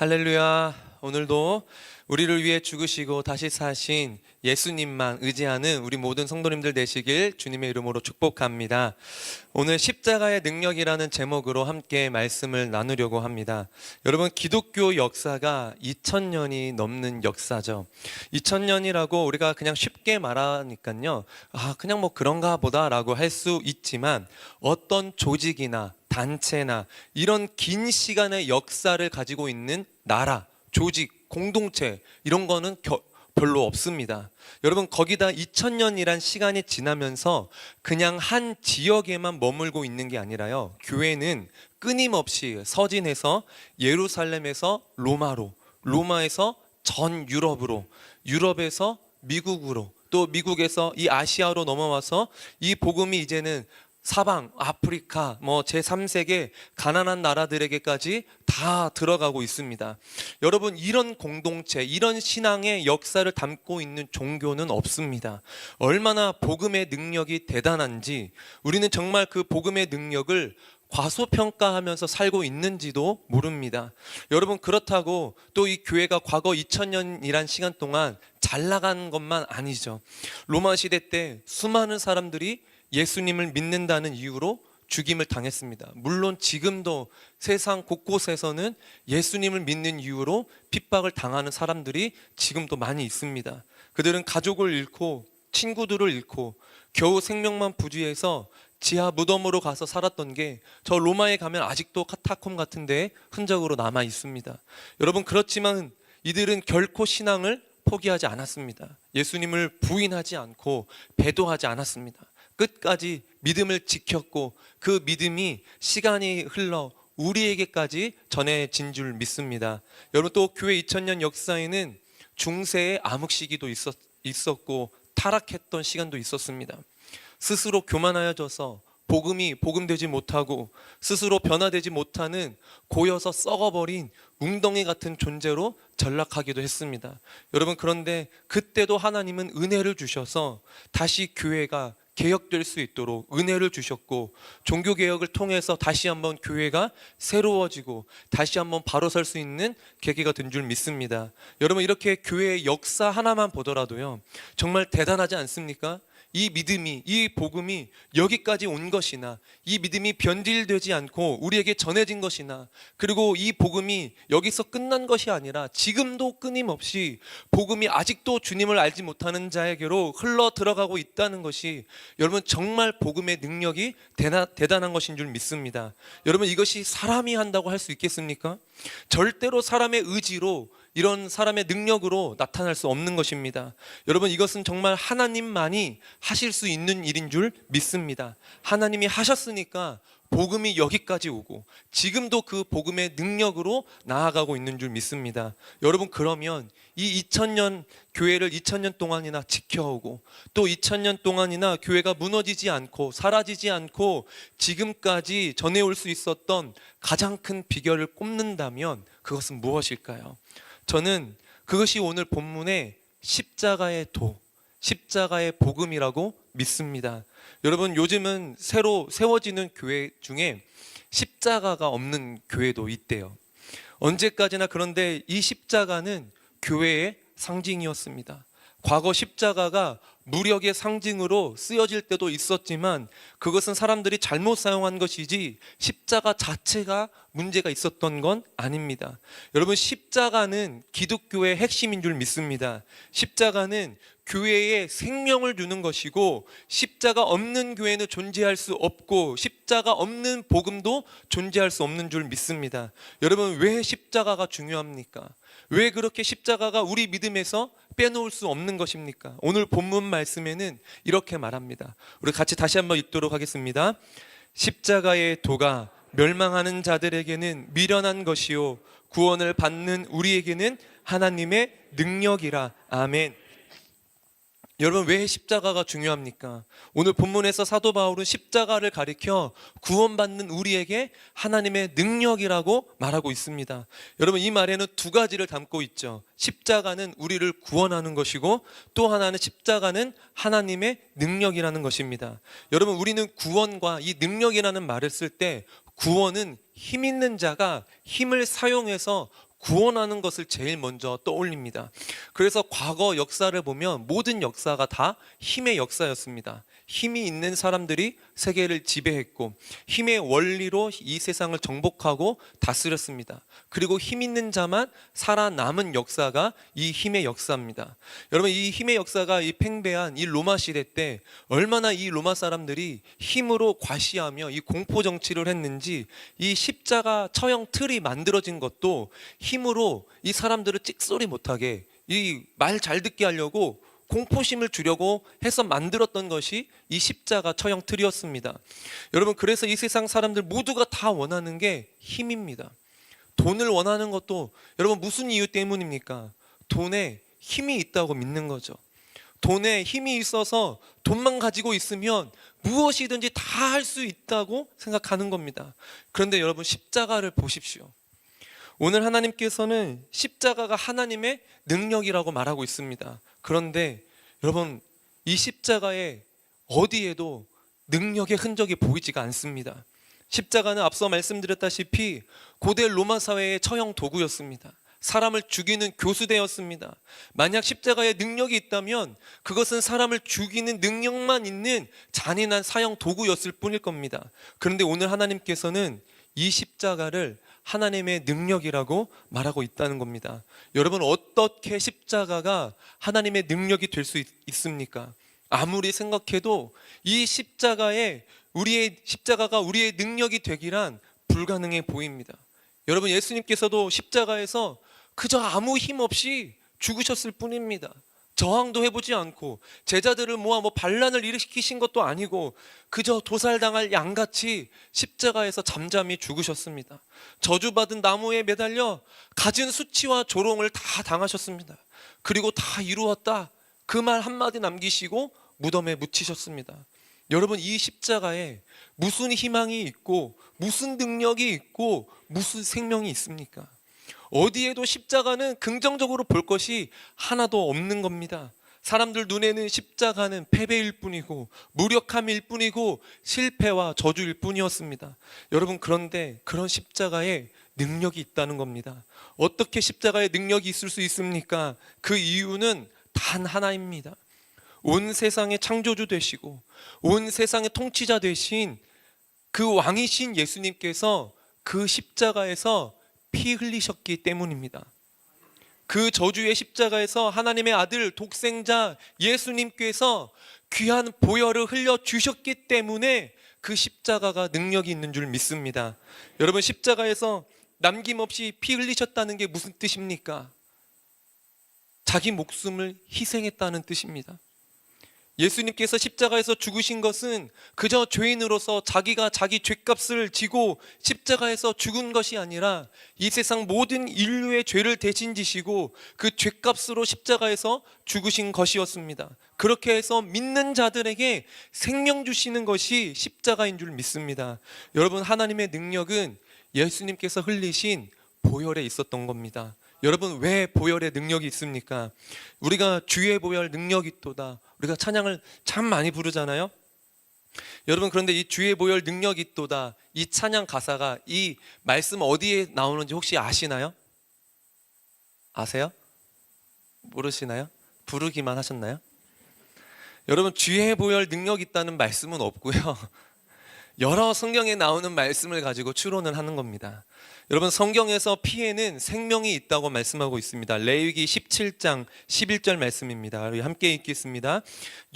할렐루야. 오늘도 우리를 위해 죽으시고 다시 사신 예수님만 의지하는 우리 모든 성도님들 되시길 주님의 이름으로 축복합니다. 오늘 십자가의 능력이라는 제목으로 함께 말씀을 나누려고 합니다. 여러분, 기독교 역사가 2000년이 넘는 역사죠. 2000년이라고 우리가 그냥 쉽게 말하니까요, 그냥 뭐 그런가 보다라고 할 수 있지만, 어떤 조직이나 단체나 이런 긴 시간의 역사를 가지고 있는 나라, 조직, 공동체, 이런 거는 별로 없습니다. 여러분, 거기다 2000년이란 시간이 지나면서 그냥 한 지역에만 머물고 있는 게 아니라요, 교회는 끊임없이 서진에서 예루살렘에서 로마로, 로마에서 전 유럽으로, 유럽에서 미국으로, 또 미국에서 이 아시아로 넘어와서 이 복음이 이제는 사방, 아프리카, 제3세계 가난한 나라들에게까지 다 들어가고 있습니다. 여러분, 이런 공동체, 이런 신앙의 역사를 담고 있는 종교는 없습니다. 얼마나 복음의 능력이 대단한지, 우리는 정말 그 복음의 능력을 과소평가하면서 살고 있는지도 모릅니다. 여러분, 그렇다고 또 이 교회가 과거 2000년이란 시간 동안 잘 나간 것만 아니죠. 로마 시대 때 수많은 사람들이 예수님을 믿는다는 이유로 죽임을 당했습니다. 물론 지금도 세상 곳곳에서는 예수님을 믿는 이유로 핍박을 당하는 사람들이 지금도 많이 있습니다. 그들은 가족을 잃고 친구들을 잃고 겨우 생명만 부지해서 지하 무덤으로 가서 살았던 게 저 로마에 가면 아직도 카타콤 같은 데 흔적으로 남아 있습니다. 여러분, 그렇지만 이들은 결코 신앙을 포기하지 않았습니다. 예수님을 부인하지 않고 배도하지 않았습니다. 끝까지 믿음을 지켰고, 그 믿음이 시간이 흘러 우리에게까지 전해진 줄 믿습니다. 여러분, 또 교회 2000년 역사에는 중세의 암흑 시기도 있었고 타락했던 시간도 있었습니다. 스스로 교만하여져서 복음이 복음되지 못하고 스스로 변화되지 못하는 고여서 썩어버린 웅덩이 같은 존재로 전락하기도 했습니다. 여러분, 그런데 그때도 하나님은 은혜를 주셔서 다시 교회가 개혁될 수 있도록 은혜를 주셨고, 종교개혁을 통해서 다시 한번 교회가 새로워지고 다시 한번 바로 설 수 있는 계기가 된 줄 믿습니다. 여러분, 이렇게 교회의 역사 하나만 보더라도요, 정말 대단하지 않습니까? 이 믿음이, 이 복음이 여기까지 온 것이나, 이 믿음이 변질되지 않고 우리에게 전해진 것이나, 그리고 이 복음이 여기서 끝난 것이 아니라 지금도 끊임없이 복음이 아직도 주님을 알지 못하는 자에게로 흘러 들어가고 있다는 것이, 여러분, 정말 복음의 능력이 대단한 것인 줄 믿습니다. 여러분, 이것이 사람이 한다고 할 수 있겠습니까? 절대로 사람의 의지로, 이런 사람의 능력으로 나타날 수 없는 것입니다. 여러분, 이것은 정말 하나님만이 하실 수 있는 일인 줄 믿습니다. 하나님이 하셨으니까 복음이 여기까지 오고 지금도 그 복음의 능력으로 나아가고 있는 줄 믿습니다. 여러분, 그러면 이 2000년 교회를 2000년 동안이나 지켜오고 또 2000년 동안이나 교회가 무너지지 않고 사라지지 않고 지금까지 전해올 수 있었던 가장 큰 비결을 꼽는다면 그것은 무엇일까요? 저는 그것이 오늘 본문의 십자가의 도, 십자가의 복음이라고 믿습니다. 여러분, 요즘은 새로 세워지는 교회 중에 십자가가 없는 교회도 있대요. 언제까지나. 그런데 이 십자가는 교회의 상징이었습니다. 과거 십자가가 무력의 상징으로 쓰여질 때도 있었지만 그것은 사람들이 잘못 사용한 것이지 십자가 자체가 문제가 있었던 건 아닙니다. 여러분, 십자가는 기독교의 핵심인 줄 믿습니다. 십자가는 교회에 생명을 주는 것이고, 십자가 없는 교회는 존재할 수 없고 십자가 없는 복음도 존재할 수 없는 줄 믿습니다. 여러분, 왜 십자가가 중요합니까? 왜 그렇게 십자가가 우리 믿음에서 빼놓을 수 없는 것입니까? 오늘 본문 말씀에는 이렇게 말합니다. 우리 같이 다시 한번 읽도록 하겠습니다. 십자가의 도가 멸망하는 자들에게는 미련한 것이요 구원을 받는 우리에게는 하나님의 능력이라. 아멘. 여러분, 왜 십자가가 중요합니까? 오늘 본문에서 사도 바울은 십자가를 가리켜 구원받는 우리에게 하나님의 능력이라고 말하고 있습니다. 여러분, 이 말에는 두 가지를 담고 있죠. 십자가는 우리를 구원하는 것이고, 또 하나는 십자가는 하나님의 능력이라는 것입니다. 여러분, 우리는 구원과 이 능력이라는 말을 쓸 때 구원은 힘 있는 자가 힘을 사용해서 구원하는 것을 제일 먼저 떠올립니다. 그래서 과거 역사를 보면 모든 역사가 다 힘의 역사였습니다. 힘이 있는 사람들이 세계를 지배했고 힘의 원리로 이 세상을 정복하고 다스렸습니다. 그리고 힘 있는 자만 살아남은 역사가 이 힘의 역사입니다. 여러분, 이 힘의 역사가 이 팽배한 이 로마 시대 때 얼마나 이 로마 사람들이 힘으로 과시하며 이 공포 정치를 했는지, 이 십자가 처형 틀이 만들어진 것도 힘으로 이 사람들을 찍소리 못하게, 이 말 잘 듣게 하려고 공포심을 주려고 해서 만들었던 것이 이 십자가 처형 틀이었습니다. 여러분, 그래서 이 세상 사람들 모두가 다 원하는 게 힘입니다. 돈을 원하는 것도 여러분 무슨 이유 때문입니까? 돈에 힘이 있다고 믿는 거죠. 돈에 힘이 있어서 돈만 가지고 있으면 무엇이든지 다 할 수 있다고 생각하는 겁니다. 그런데 여러분, 십자가를 보십시오. 오늘 하나님께서는 십자가가 하나님의 능력이라고 말하고 있습니다. 그런데 여러분, 이 십자가에 어디에도 능력의 흔적이 보이지가 않습니다. 십자가는 앞서 말씀드렸다시피 고대 로마 사회의 처형 도구였습니다. 사람을 죽이는 교수대였습니다. 만약 십자가에 능력이 있다면 그것은 사람을 죽이는 능력만 있는 잔인한 사형 도구였을 뿐일 겁니다. 그런데 오늘 하나님께서는 이 십자가를 하나님의 능력이라고 말하고 있다는 겁니다. 여러분, 어떻게 십자가가 하나님의 능력이 될 수 있습니까? 아무리 생각해도 이 십자가가 우리의 능력이 되기란 불가능해 보입니다. 여러분, 예수님께서도 십자가에서 그저 아무 힘 없이 죽으셨을 뿐입니다. 저항도 해보지 않고 제자들을 모아 반란을 일으키신 것도 아니고 그저 도살당할 양같이 십자가에서 잠잠히 죽으셨습니다. 저주받은 나무에 매달려 갖은 수치와 조롱을 다 당하셨습니다. 그리고 다 이루었다, 그 말 한마디 남기시고 무덤에 묻히셨습니다. 여러분, 이 십자가에 무슨 희망이 있고 무슨 능력이 있고 무슨 생명이 있습니까? 어디에도 십자가는 긍정적으로 볼 것이 하나도 없는 겁니다. 사람들 눈에는 십자가는 패배일 뿐이고 무력함일 뿐이고 실패와 저주일 뿐이었습니다. 여러분, 그런데 그런 십자가에 능력이 있다는 겁니다. 어떻게 십자가에 능력이 있을 수 있습니까? 그 이유는 단 하나입니다. 온 세상의 창조주 되시고 온 세상의 통치자 되신 그 왕이신 예수님께서 그 십자가에서 피 흘리셨기 때문입니다. 그 저주의 십자가에서 하나님의 아들 독생자 예수님께서 귀한 보혈을 흘려주셨기 때문에 그 십자가가 능력이 있는 줄 믿습니다. 여러분, 십자가에서 남김없이 피 흘리셨다는 게 무슨 뜻입니까? 자기 목숨을 희생했다는 뜻입니다. 예수님께서 십자가에서 죽으신 것은 그저 죄인으로서 자기가 자기 죄값을 지고 십자가에서 죽은 것이 아니라 이 세상 모든 인류의 죄를 대신 지시고 그 죄값으로 십자가에서 죽으신 것이었습니다. 그렇게 해서 믿는 자들에게 생명 주시는 것이 십자가인 줄 믿습니다. 여러분, 하나님의 능력은 예수님께서 흘리신 보혈에 있었던 겁니다. 여러분, 왜 보혈의 능력이 있습니까? 우리가 주의 보혈 능력이 있도다, 우리가 찬양을 참 많이 부르잖아요. 여러분, 그런데 이 주의 보혈 능력이 있도다, 이 찬양 가사가 이 말씀 어디에 나오는지 혹시 아시나요? 아세요? 모르시나요? 부르기만 하셨나요? 여러분, 주의 보혈 능력이 있다는 말씀은 없고요. 여러 성경에 나오는 말씀을 가지고 추론을 하는 겁니다. 여러분, 성경에서 피에는 생명이 있다고 말씀하고 있습니다. 레위기 17장 11절 말씀입니다. 우리 함께 읽겠습니다.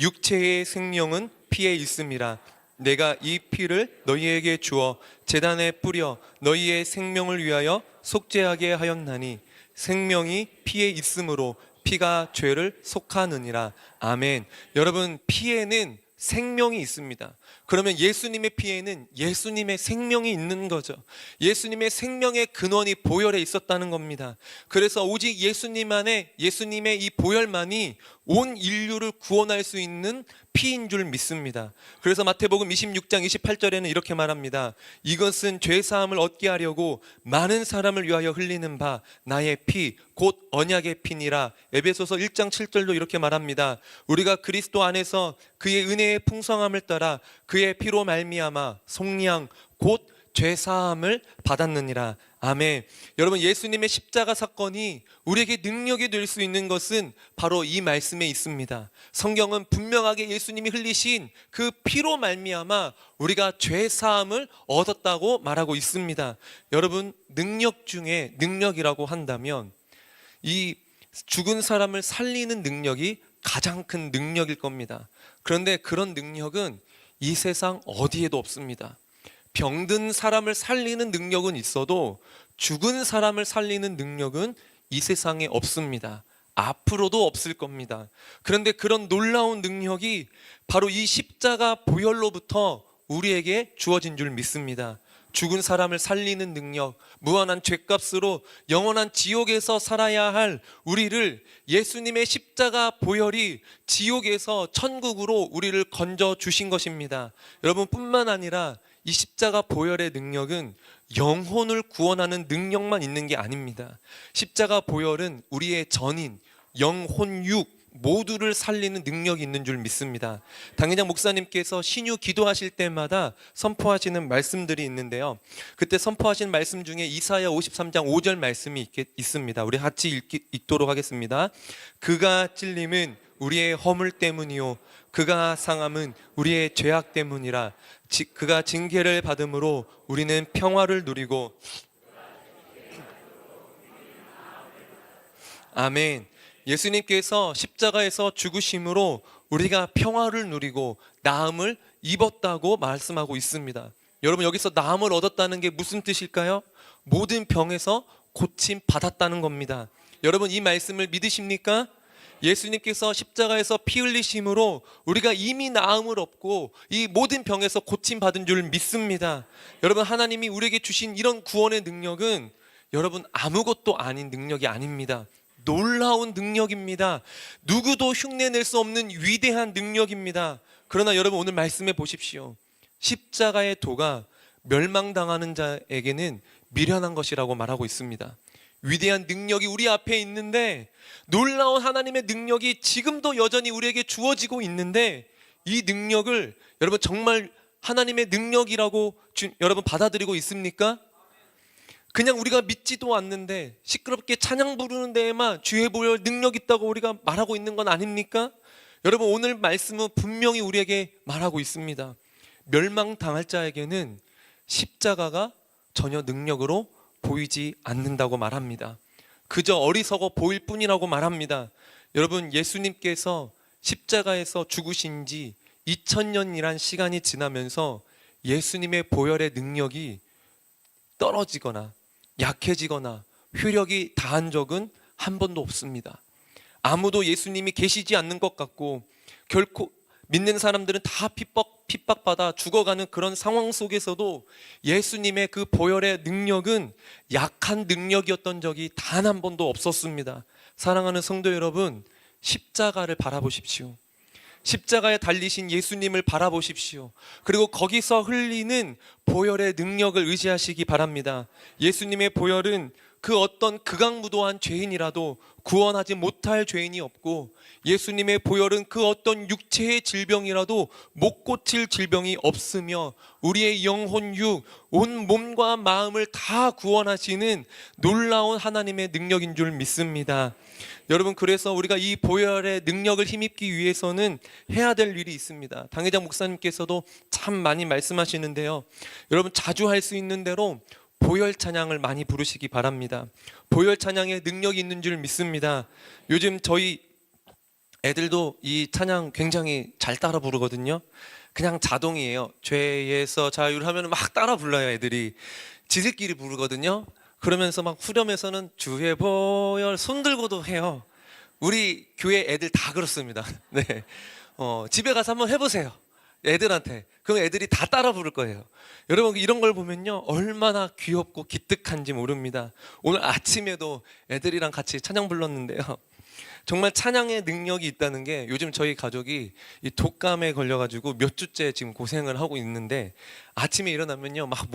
육체의 생명은 피에 있음이라. 내가 이 피를 너희에게 주어 제단에 뿌려 너희의 생명을 위하여 속죄하게 하였나니 생명이 피에 있으므로 피가 죄를 속하느니라. 아멘. 여러분, 피에는 생명이 있습니다. 그러면 예수님의 피에는 예수님의 생명이 있는 거죠. 예수님의 생명의 근원이 보혈에 있었다는 겁니다. 그래서 오직 예수님 안에, 예수님의 이 보혈만이 온 인류를 구원할 수 있는 피인 줄 믿습니다. 그래서 마태복음 26장 28절에는 이렇게 말합니다. 이것은 죄사함을 얻게 하려고 많은 사람을 위하여 흘리는 바 나의 피 곧 언약의 피니라. 에베소서 1장 7절도 이렇게 말합니다. 우리가 그리스도 안에서 그의 은혜의 풍성함을 따라 그의 피로 말미암아 속량 곧 죄 사함을 받았느니라. 아멘. 여러분, 예수님의 십자가 사건이 우리에게 능력이 될 수 있는 것은 바로 이 말씀에 있습니다. 성경은 분명하게 예수님이 흘리신 그 피로 말미암아 우리가 죄 사함을 얻었다고 말하고 있습니다. 여러분, 능력 중에 능력이라고 한다면 이 죽은 사람을 살리는 능력이 가장 큰 능력일 겁니다. 그런데 그런 능력은 이 세상 어디에도 없습니다. 병든 사람을 살리는 능력은 있어도 죽은 사람을 살리는 능력은 이 세상에 없습니다. 앞으로도 없을 겁니다. 그런데 그런 놀라운 능력이 바로 이 십자가 보혈로부터 우리에게 주어진 줄 믿습니다. 죽은 사람을 살리는 능력, 무한한 죗값으로 영원한 지옥에서 살아야 할 우리를 예수님의 십자가 보혈이 지옥에서 천국으로 우리를 건져 주신 것입니다. 여러분, 뿐만 아니라 이 십자가 보혈의 능력은 영혼을 구원하는 능력만 있는 게 아닙니다. 십자가 보혈은 우리의 전인, 영혼, 육 모두를 살리는 능력이 있는 줄 믿습니다. 당회장 목사님께서 신유 기도하실 때마다 선포하시는 말씀들이 있는데요, 그때 선포하신 말씀 중에 이사야 53장 5절 말씀이 있습니다. 우리 같이 읽도록 하겠습니다. 그가 찔림은 우리의 허물 때문이요 그가 상함은 우리의 죄악 때문이라. 그가 징계를 받음으로 우리는 평화를 누리고. 아멘. 예수님께서 십자가에서 죽으심으로 우리가 평화를 누리고 나음을 입었다고 말씀하고 있습니다. 여러분, 여기서 나음을 얻었다는 게 무슨 뜻일까요? 모든 병에서 고침 받았다는 겁니다. 여러분, 이 말씀을 믿으십니까? 예수님께서 십자가에서 피 흘리심으로 우리가 이미 나음을 얻고 이 모든 병에서 고침 받은 줄 믿습니다. 여러분, 하나님이 우리에게 주신 이런 구원의 능력은 여러분 아무것도 아닌 능력이 아닙니다. 놀라운 능력입니다. 누구도 흉내낼 수 없는 위대한 능력입니다. 그러나 여러분, 오늘 말씀해 보십시오. 십자가의 도가 멸망당하는 자에게는 미련한 것이라고 말하고 있습니다. 위대한 능력이 우리 앞에 있는데, 놀라운 하나님의 능력이 지금도 여전히 우리에게 주어지고 있는데, 이 능력을 여러분 정말 하나님의 능력이라고 여러분 받아들이고 있습니까? 그냥 우리가 믿지도 않는데 시끄럽게 찬양 부르는 데에만 주의 보혈 능력 있다고 우리가 말하고 있는 건 아닙니까? 여러분, 오늘 말씀은 분명히 우리에게 말하고 있습니다. 멸망당할 자에게는 십자가가 전혀 능력으로 보이지 않는다고 말합니다. 그저 어리석어 보일 뿐이라고 말합니다. 여러분, 예수님께서 십자가에서 죽으신 지 2000년이란 시간이 지나면서 예수님의 보혈의 능력이 떨어지거나 약해지거나 효력이 다한 적은 한 번도 없습니다. 아무도 예수님이 계시지 않는 것 같고, 결코 믿는 사람들은 다 핍박받아 죽어가는 그런 상황 속에서도 예수님의 그 보혈의 능력은 약한 능력이었던 적이 단 한 번도 없었습니다. 사랑하는 성도 여러분, 십자가를 바라보십시오. 십자가에 달리신 예수님을 바라보십시오. 그리고 거기서 흘리는 보혈의 능력을 의지하시기 바랍니다. 예수님의 보혈은 그 어떤 극악무도한 죄인이라도 구원하지 못할 죄인이 없고, 예수님의 보혈은 그 어떤 육체의 질병이라도 못 고칠 질병이 없으며, 우리의 영혼, 육, 온 몸과 마음을 다 구원하시는 놀라운 하나님의 능력인 줄 믿습니다. 여러분, 그래서 우리가 이 보혈의 능력을 힘입기 위해서는 해야 될 일이 있습니다. 당회장 목사님께서도 참 많이 말씀하시는데요, 여러분 자주 할 수 있는 대로 보혈 찬양을 많이 부르시기 바랍니다. 보혈 찬양에 능력이 있는 줄 믿습니다. 요즘 저희 애들도 이 찬양 굉장히 잘 따라 부르거든요. 그냥 자동이에요. 죄에서 자유를 하면 막 따라 불러요. 애들이 지들끼리 부르거든요. 그러면서 막 후렴에서는 주의 보혈 손 들고도 해요. 우리 교회 애들 다 그렇습니다. 네, 집에 가서 한번 해보세요. 애들한테. 그럼 애들이 다 따라 부를 거예요. 여러분, 이런 걸 보면요, 얼마나 귀엽고 기특한지 모릅니다. 오늘 아침에도 애들이랑 같이 찬양 불렀는데요, 정말 찬양의 능력이 있다는 게, 요즘 저희 가족이 이 독감에 걸려가지고 몇 주째 지금 고생을 하고 있는데, 아침에 일어나면요 막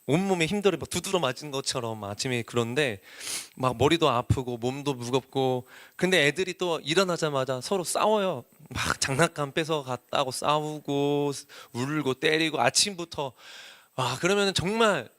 온몸에 힘들어 막 두드러 맞은 것처럼 아침에, 그런데 막 머리도 아프고 몸도 무겁고, 근데 애들이 또 일어나자마자 서로 싸워요. 막 장난감 뺏어 갔다고 싸우고 울고 때리고, 아침부터 그러면 정말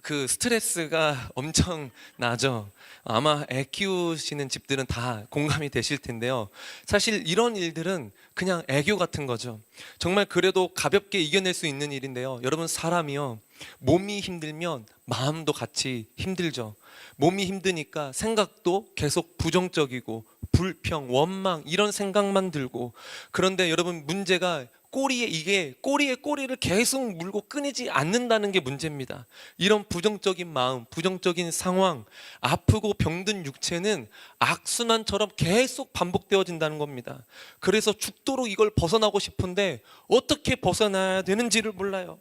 그 스트레스가 엄청 나죠. 아마 애 키우시는 집들은 다 공감이 되실 텐데요. 사실 이런 일들은 그냥 애교 같은 거죠. 정말 그래도 가볍게 이겨낼 수 있는 일인데요. 여러분, 사람이요, 몸이 힘들면 마음도 같이 힘들죠. 몸이 힘드니까 생각도 계속 부정적이고 불평, 원망 이런 생각만 들고, 그런데 여러분, 문제가 꼬리에 꼬리를 계속 물고 끊이지 않는다는 게 문제입니다. 이런 부정적인 마음, 부정적인 상황, 아프고 병든 육체는 악순환처럼 계속 반복되어진다는 겁니다. 그래서 죽도록 이걸 벗어나고 싶은데 어떻게 벗어나야 되는지를 몰라요.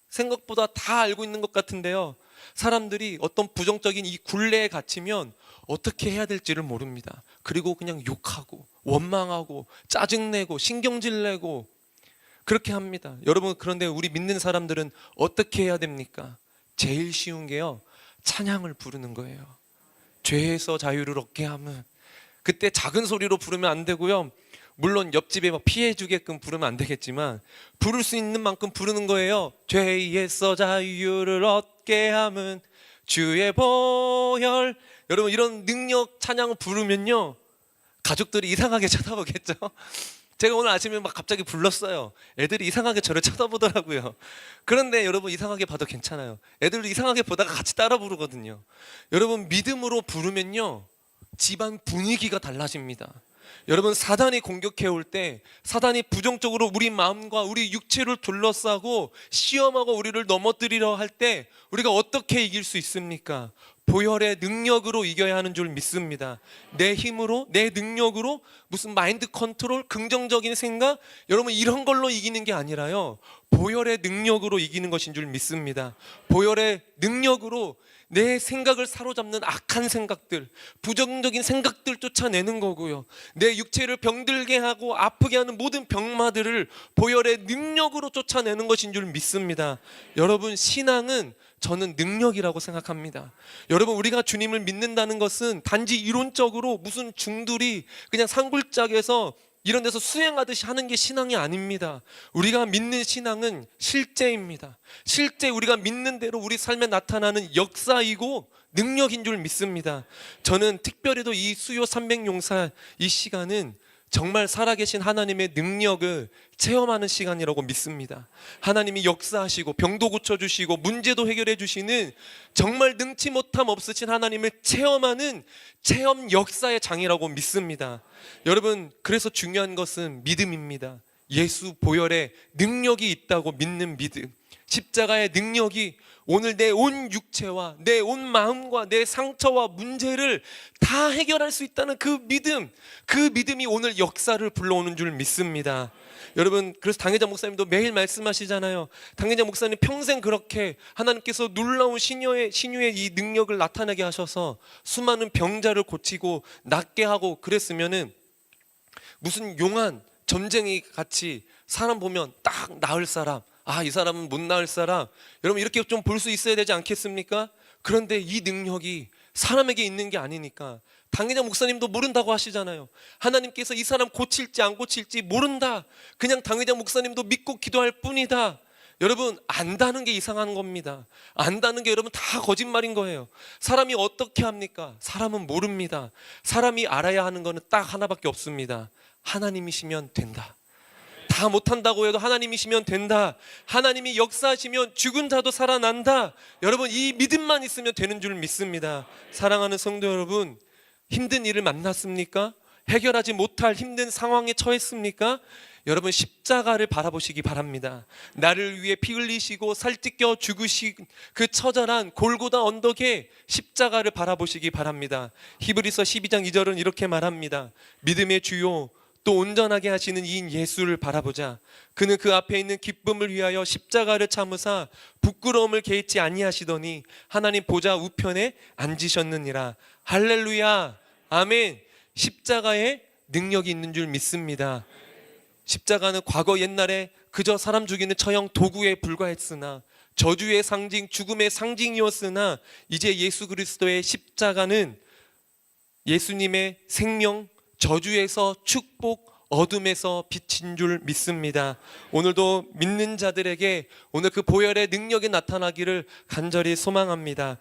생각보다 다 알고 있는 것 같은데요, 사람들이 어떤 부정적인 이 굴레에 갇히면 어떻게 해야 될지를 모릅니다. 그리고 그냥 욕하고 원망하고 짜증내고 신경질내고 그렇게 합니다. 여러분, 그런데 우리 믿는 사람들은 어떻게 해야 됩니까? 제일 쉬운 게요, 찬양을 부르는 거예요. 죄에서 자유를 얻게 하면, 그때 작은 소리로 부르면 안 되고요, 물론 옆집에 막 피해 주게끔 부르면 안 되겠지만 부를 수 있는 만큼 부르는 거예요. 죄에서 자유를 얻게 함은 주의 보혈. 여러분, 이런 능력 찬양을 부르면요, 가족들이 이상하게 쳐다보겠죠. 제가 오늘 아침에 막 갑자기 불렀어요. 애들이 이상하게 저를 쳐다보더라고요. 그런데 여러분, 이상하게 봐도 괜찮아요. 애들도 이상하게 보다가 같이 따라 부르거든요. 여러분, 믿음으로 부르면요, 집안 분위기가 달라집니다. 여러분, 사단이 공격해 올 때, 사단이 부정적으로 우리 마음과 우리 육체를 둘러싸고 시험하고 우리를 넘어뜨리려 할 때 우리가 어떻게 이길 수 있습니까? 보혈의 능력으로 이겨야 하는 줄 믿습니다. 내 힘으로, 내 능력으로, 무슨 마인드 컨트롤, 긍정적인 생각, 여러분, 이런 걸로 이기는 게 아니라요, 보혈의 능력으로 이기는 것인 줄 믿습니다. 보혈의 능력으로 내 생각을 사로잡는 악한 생각들, 부정적인 생각들 쫓아내는 거고요, 내 육체를 병들게 하고 아프게 하는 모든 병마들을 보혈의 능력으로 쫓아내는 것인 줄 믿습니다. 여러분, 신앙은 저는 능력이라고 생각합니다. 여러분, 우리가 주님을 믿는다는 것은 단지 이론적으로 무슨 중들이 그냥 산골짜기에서 이런 데서 수행하듯이 하는 게 신앙이 아닙니다. 우리가 믿는 신앙은 실제입니다. 실제 우리가 믿는 대로 우리 삶에 나타나는 역사이고 능력인 줄 믿습니다. 저는 특별히도 이 수요 300용사 이 시간은 정말 살아계신 하나님의 능력을 체험하는 시간이라고 믿습니다. 하나님이 역사하시고 병도 고쳐주시고 문제도 해결해 주시는 정말 능치 못함 없으신 하나님을 체험하는 체험 역사의 장이라고 믿습니다. 여러분, 그래서 중요한 것은 믿음입니다. 예수 보혈의 능력이 있다고 믿는 믿음, 십자가의 능력이 오늘 내 온 육체와 내 온 마음과 내 상처와 문제를 다 해결할 수 있다는 그 믿음, 그 믿음이 오늘 역사를 불러오는 줄 믿습니다. 여러분, 그래서 당회장 목사님도 매일 말씀하시잖아요. 당회장 목사님 평생 그렇게 하나님께서 놀라운 신유의 이 능력을 나타나게 하셔서 수많은 병자를 고치고 낫게 하고 그랬으면은 무슨 용한 점쟁이 같이 사람 보면 딱 나을 사람, 이 사람은 못 나을 사람, 여러분, 이렇게 좀 볼 수 있어야 되지 않겠습니까? 그런데 이 능력이 사람에게 있는 게 아니니까 당회장 목사님도 모른다고 하시잖아요. 하나님께서 이 사람 고칠지 안 고칠지 모른다, 그냥 당회장 목사님도 믿고 기도할 뿐이다. 여러분, 안다는 게 이상한 겁니다. 안다는 게 여러분 다 거짓말인 거예요. 사람이 어떻게 합니까? 사람은 모릅니다. 사람이 알아야 하는 거는 딱 하나밖에 없습니다. 하나님이시면 된다. 다 못한다고 해도 하나님이시면 된다. 하나님이 역사하시면 죽은 자도 살아난다. 여러분, 이 믿음만 있으면 되는 줄 믿습니다. 사랑하는 성도 여러분, 힘든 일을 만났습니까? 해결하지 못할 힘든 상황에 처했습니까? 여러분, 십자가를 바라보시기 바랍니다. 나를 위해 피 흘리시고 살찢겨 죽으신 그 처절한 골고다 언덕에 십자가를 바라보시기 바랍니다. 히브리서 12장 2절은 이렇게 말합니다. 믿음의 주요 또 온전하게 하시는 이인 예수를 바라보자. 그는 그 앞에 있는 기쁨을 위하여 십자가를 참으사 부끄러움을 개의치 아니하시더니 하나님 보좌 우편에 앉으셨느니라. 할렐루야, 아멘. 십자가에 능력이 있는 줄 믿습니다. 십자가는 과거 옛날에 그저 사람 죽이는 처형 도구에 불과했으나, 저주의 상징, 죽음의 상징이었으나, 이제 예수 그리스도의 십자가는 예수님의 생명, 저주에서 축복, 어둠에서 빛인 줄 믿습니다. 오늘도 믿는 자들에게 오늘 그 보혈의 능력이 나타나기를 간절히 소망합니다.